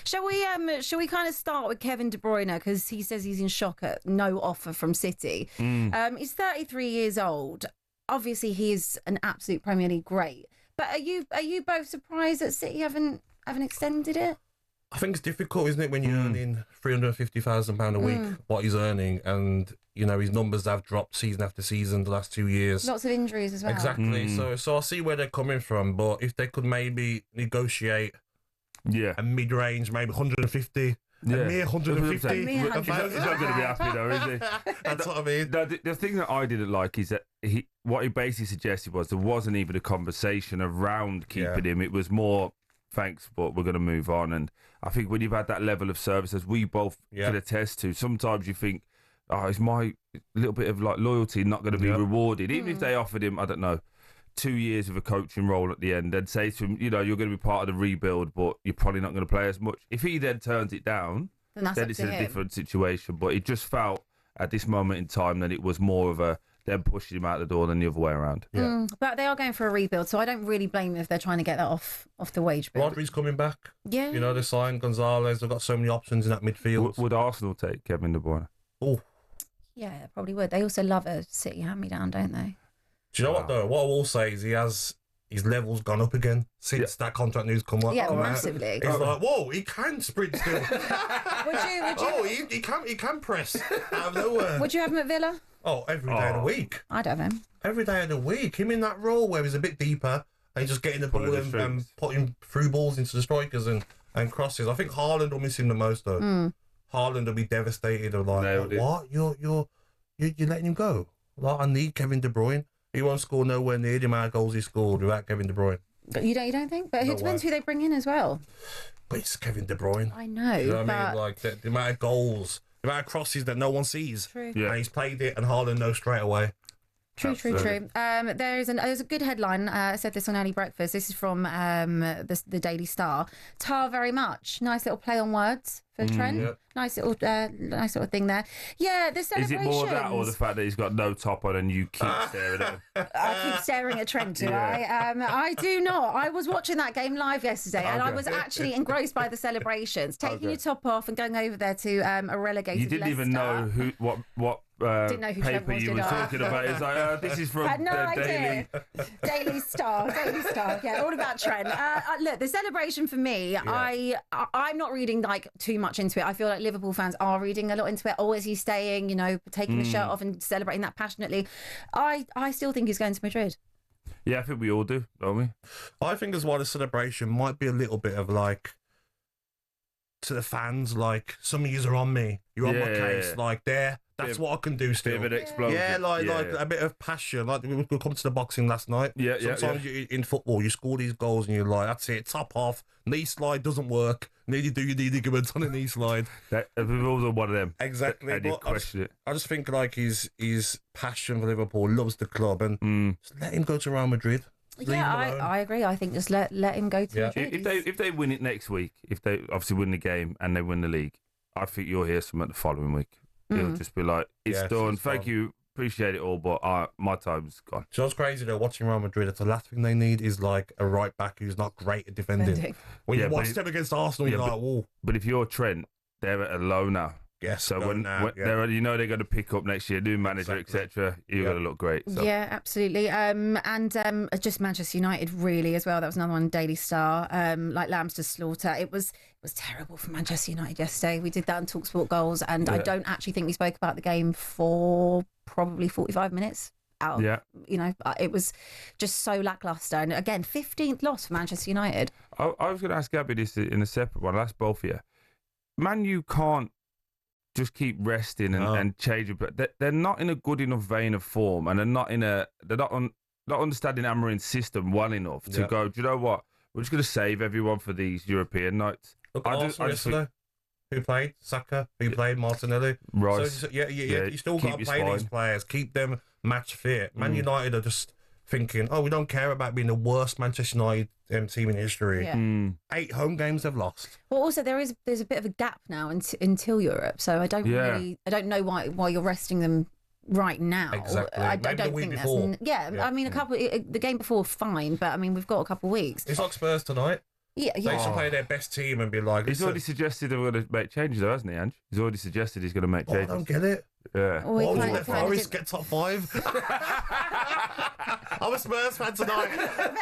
Shall we kind of start with Kevin De Bruyne, because he says he's in shock at no offer from City. He's 33 years old. Obviously, he is an absolute Premier League great. But are you both surprised that City haven't extended it? I think it's difficult, isn't it, when you're earning £350,000 a week, what he's earning, and his numbers have dropped season after season the last 2 years. Lots of injuries as well. Exactly. So I see where they're coming from, but if they could maybe negotiate a mid-range, maybe 150. A mere 150. He's not going to be happy though, is he? That's what I mean. The thing that I didn't like is that what he basically suggested was there wasn't even a conversation around keeping him. It was more, thanks, but we're going to move on. And I think when you've had that level of service, as we both can attest to, sometimes you think, is my little bit of loyalty not going to be rewarded? Even if they offered him, I don't know, 2 years of a coaching role at the end, and say to him, you're going to be part of the rebuild, but you're probably not going to play as much. If he then turns it down, then it's a different situation. But it just felt at this moment in time that it was more of them pushing him out the door than the other way around. But they are going for a rebuild, so I don't really blame them if they're trying to get that off the wage bill. Rodri's coming back. Yeah. They signed Gonzalez. They've got so many options in that midfield. Would Arsenal take Kevin De Bruyne? Oh. Yeah, probably would. They also love a City hand-me-down, don't they? Do you know what, though? What I will say is his level's gone up again since that contract news come up. Yeah, massively. It's like, whoa, he can sprint still. Would you? Oh, he can press out of nowhere. Would you have him at Villa? Oh, every day of the week. I'd have him. Every day of the week. Him in that role where he's a bit deeper and he's just getting the ball and putting through balls into the strikers and crosses. I think Haaland will miss him the most, though. Haaland will be devastated. What? You're letting him go? I need Kevin De Bruyne. He won't score nowhere near the amount of goals he scored without Kevin De Bruyne. But you don't think? But it depends who they bring in as well. But it's Kevin De Bruyne. I know. You know what I mean? Like the amount of goals, the amount of crosses that no one sees. True. Yeah. And he's played it, and Haaland knows straight away. True. There's a good headline. I said this on Early Breakfast. This is from the Daily Star. Tar very much. Nice little play on words for Trent. Yep. Nice little thing there. Yeah, the celebrations. Is it more that or the fact that he's got no top on and you keep staring at him? I keep staring at Trent, do I? I do not. I was watching that game live yesterday and I was actually engrossed by the celebrations. Taking your top off and going over there to a relegated You didn't even know what didn't know who paper you were talking about. It's like, this is from Daily Star. Yeah, all about Trent. Look, the celebration for me, I'm not reading too much into it. I feel like Liverpool fans are reading a lot into it. Oh, is he staying? Taking the shirt off and celebrating that passionately. I still think he's going to Madrid. Yeah, I think we all do, don't we? I think as well, the celebration might be a little bit of to the fans, some of you are on me. You're on my case. That's what I can do still. Bit of an explosion. Yeah, a bit of passion. We come to the boxing last night. Sometimes in football, you score these goals and you're like, that's it, top off. Knee slide doesn't work. Need to do your knee ligaments on a knee slide. We've all done one of them. Exactly. And you question it. I just think his passion for Liverpool, loves the club, and just let him go to Real Madrid. Yeah, I agree. I think just let him go to Madrid. If they win it next week, if they obviously win the game and they win the league, I think you'll hear something the following week. It'll just be like, it's done. Thank you. Appreciate it all, but my time's gone. So it's crazy though, watching Real Madrid, the last thing they need is a right back who's not great at defending. When you watch them against Arsenal, you're like, whoa. But if you're Trent, they're at a low now. Yes, so when they're, they're going to pick up next year, new manager, etc. You're going to look great. So. Yeah, absolutely. And just Manchester United really as well. That was another one, Daily Star. Lambs to slaughter. It was terrible for Manchester United yesterday. We did that on talkSPORT Goals, and I don't actually think we spoke about the game for probably 45 minutes. It was just so lacklustre. And again, 15th loss for Manchester United. I was going to ask Gabby this in a separate one. I'll ask both of you. Man, you can't just keep resting and changing, but they're not in a good enough vein of form, and they're not understanding Amorim's system well enough to go, do you know what? We're just going to save everyone for these European nights. Look at Arsenal yesterday. Who played? Saka. Who played? Martinelli. Right. So, you still got to play these players. Keep them match fit. Man United are just thinking, we don't care about being the worst Manchester United team in history. Yeah. 8 home games they've lost. Well, also there's a bit of a gap now until Europe, so I don't know why you're resting them right now. Exactly. I don't think that's. I mean, the game before fine, but I mean we've got a couple of weeks. It's like Spurs tonight. Yeah, They should play their best team and be like... He's already suggested they're going to make changes, though, hasn't he, Ange? He's already suggested he's going to make changes. I don't get it. Yeah. Why would you let Forest get top 5? I'm a Spurs fan tonight.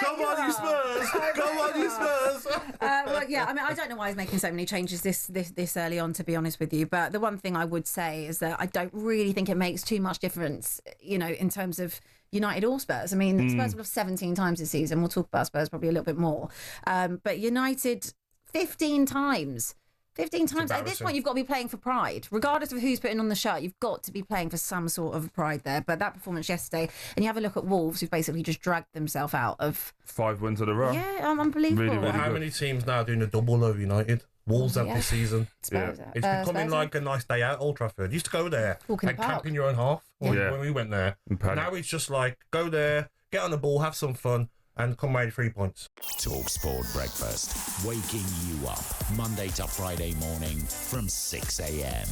Come on, you Spurs. Come on, you Spurs. Well, yeah, I mean, I don't know why he's making so many changes this early on, to be honest with you. But the one thing I would say is that I don't really think it makes too much difference, in terms of United or Spurs. I mean, Spurs have lost 17 times this season. We'll talk about Spurs probably a little bit more. But United, 15 times. 15 times. At this point, you've got to be playing for pride. Regardless of who's putting on the shirt, you've got to be playing for some sort of pride there. But that performance yesterday, and you have a look at Wolves, who've basically just dragged themselves out of... 5 wins in a row. Yeah, unbelievable. Really, How many teams now doing a double over United? Wolves have this season. Spurs, It's becoming like a nice day out, Old Trafford. Used to go there and camp in your own half when we went there. Now it's just like, go there, get on the ball, have some fun, and come away with 3 points. talkSPORT Breakfast, waking you up Monday to Friday morning from 6 a.m.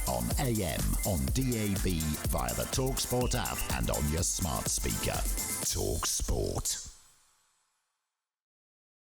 on AM, on DAB, via the talkSPORT app and on your smart speaker. talkSPORT.